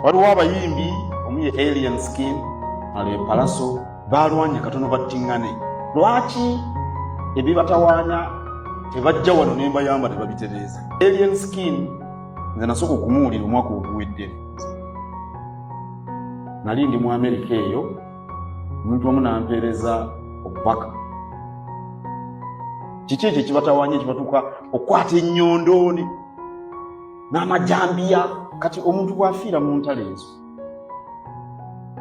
waliwo abayimbi omuye Alien Skin ale Palaso balwanye katono battingane. Lwaki ebibatawaanya tebajja wano nembayamba tebabitereeza? Alien Skin nze nasooka okumuwulira omwaka oguwedde. Nali ndi mu Amerika eyo, omuntu omu nampeereza obubaka. Kiki ekyo ekibatawaanya ekibatuuka okukwata ennyondooni n'amajambiya kati omuntu bw'afiira mu ntalo ezo?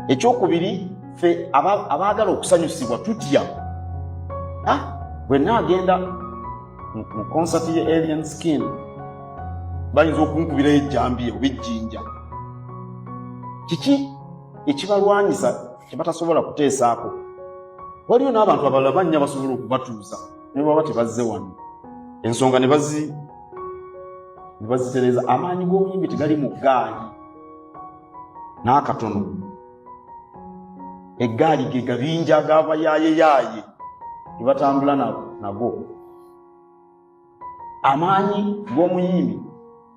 Ekyokubiri, ffe abaagala okusanyusibwa tutya. Bwe naagenda mu konsati ye Alien Skin bayinza okunkubirayo ejjambiya oba ejjinja. Kiki ekibalwanyisa kyebatasobola kuteesaako? Waliyo n'abantu abalala bannya basobola okubatuuza ne baba tebazze wano, ensonga ne bazitereeza. Amaanyi g'omuyimbi tegali mu ggaali n'akatono. Eggaali ge gabinja ag'abayaaye ne batambula nago. Amaanyi g'omuyimbi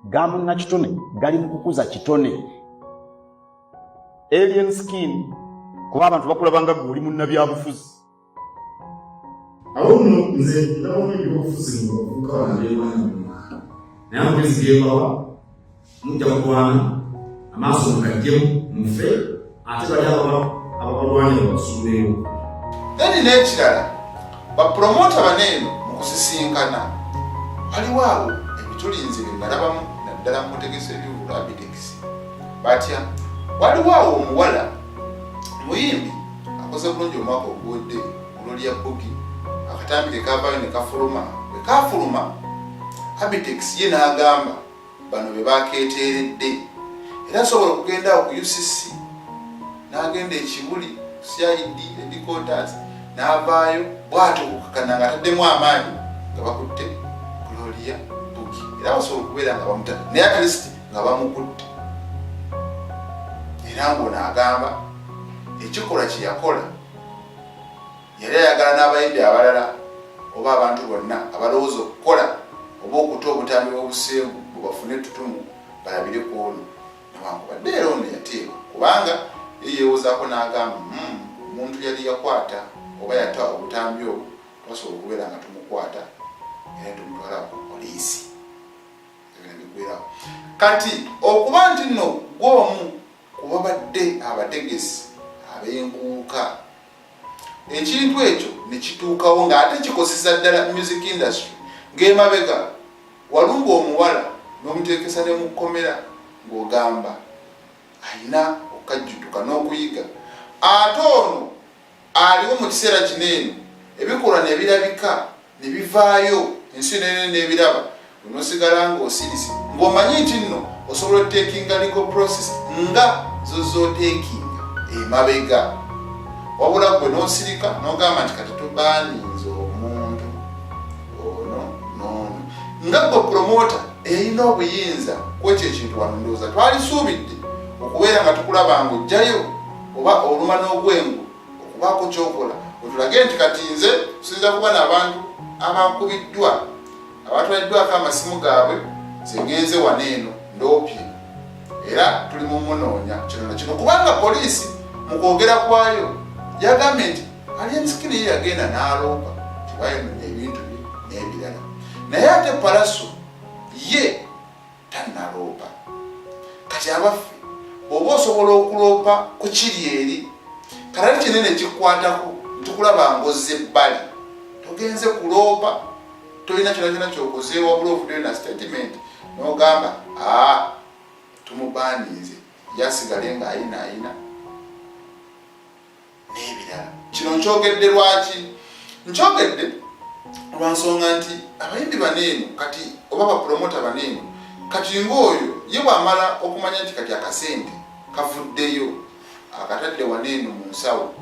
ga munnakitone gali mu kukuza kitone. Alien Skin kuba abantu bakulaba nga gwe oli munnabyabufuzi. Awo nno nze ndabona ebyobufuzi ngaobuvuka wanaleewanamumaka naye amagezi geebawa mujja kulwana amaaso mugajjemu mufe ate bali ababalwanya babasuuleewo. Then n'ekirala bapromota baneeno mu kusisinkana waliwo awo ebitulinze bye nalabamu naddala mu kutegesa ebyobula Abitex batya. Waliwo awo omuwala muyimbi akoze bulungi omwaka oguwedde ololya Boogie akatambike kavaayo ne kafuluma. Bwe kafuluma Abitex ye n'agamba bano be bakeeteeredde era asobola okugenda awo ku UCC n'agenda ekibuli CID headquarters n'avaayo bw'atyo okukakana nga ataddemu amaanyi nga bakutte Gloria Boogie era basobola okubeera nga bamuta naye at least nga bamukutte. Era ng'ono agamba ekikolwa kye yakola yali ayagala n'abayimbi abalala oba abantu bonna abalowooza okukola oba okuta obutambi bw'obusengu bwebafune ettutumu balabire ku ono newankubadde era ono yateebwa kubanga yeyeewozaako n'agamba omuntu yali yakwata oba yata obutambi obwo twasobola okubeera nga tumukwata era tumutwala ku poliisi ebinabigwerawo. Kati okuba nti nno gw'omu kubabadde abategesi ab'enkuuka ekintu ekyo ne kituukawo ng'ate kikoseza ddala music industry ng'emabega walumba omuwala n'omuteekesa ne mu kkomera ng'ogamba alina okukajjutuka n'okuyiga ate ono aliwo mu kiseera kineeno ebikolwa ne birabika ne bivaayo ensi nene n'ebiraba onoosigala ng'osirisi ng'omanyi nti nno osobola oteekinga legal process nga zozooteekinga emabega wabula gwe n'osirika n'ogamba nti kati tubaaniinze omuntu ono n'ono nga gwe promota erina obuyinza kwekyo ekintu wano ndowooza twalisuubidde okubeera nga tukulaba ng'ojjayo oba oluma n'ogwengu okubaako kyokola otulage nti kati nze tusinza kuba n'abantu abakubiddwa abatwaliddwako amasimu gaabwe zengenze waneeno ndoopye era tuli mu munoonya kino na kino kubanga poliisi mu kwogera kwayo yagambye nti Alien Skin ye yagenda n'aloopa tibayononye ebintu bye n'ebirala naye ate Palaso ye tannaloopa. Kati abaffe oba osobola okuloopa ku kiri eri kalali kinene kikwatako ntukulaba ng'ozze ebbali togenze kuloopa tolina kyona kyokoze wabula ovuddeyo na statement n'ogamba tumubaaniinze yasigale ng'ayina n'ebirala. Kino nkyogedde lwaki? Nkyogedde lwa nsonga nti abayimbi baneeno kati oba bapromota baneeno kati ng'oyo ye bw'amala okumanya nti kati akasente kavuddeyo akatadde waneeno mu nsawo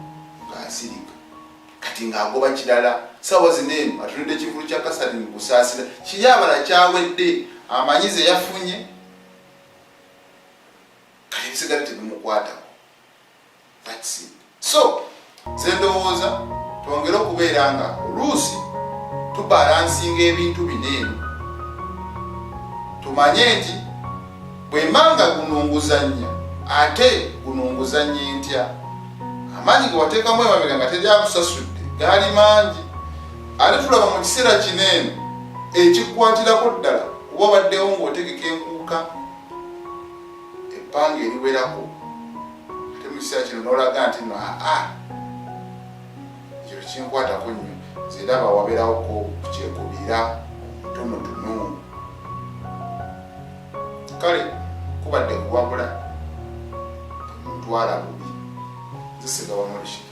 ng'asirika kati ng'agoba kirala sawa zineeno atunudde ekivulu kya kasali mu kusaasira kiryabala kyawedde amanyize yafunye kati ebisigale tebimukwatako. That's it. So nze ndowooza twongere okubeera nga oluusi tubalansinga ebintu bineeno tumanye nti bwe mbanga guno nguzannya ate guno nguzannye ntya amaanyi ge wateekamu emabega nga teryakusasudde gaali mangi ate tulaba mu kiseera kineeno ekikwatirako ddala kuba baddewo ng'otegeka enkuuka ebbanga eriwerako ate mu kiseera kino n'olaga nti no ekyo kinkwatako nnyo ziraba wabeerawoko kukyekubira tonotono kale kubadde kuwabula temutwala bubi zisiga wamulishika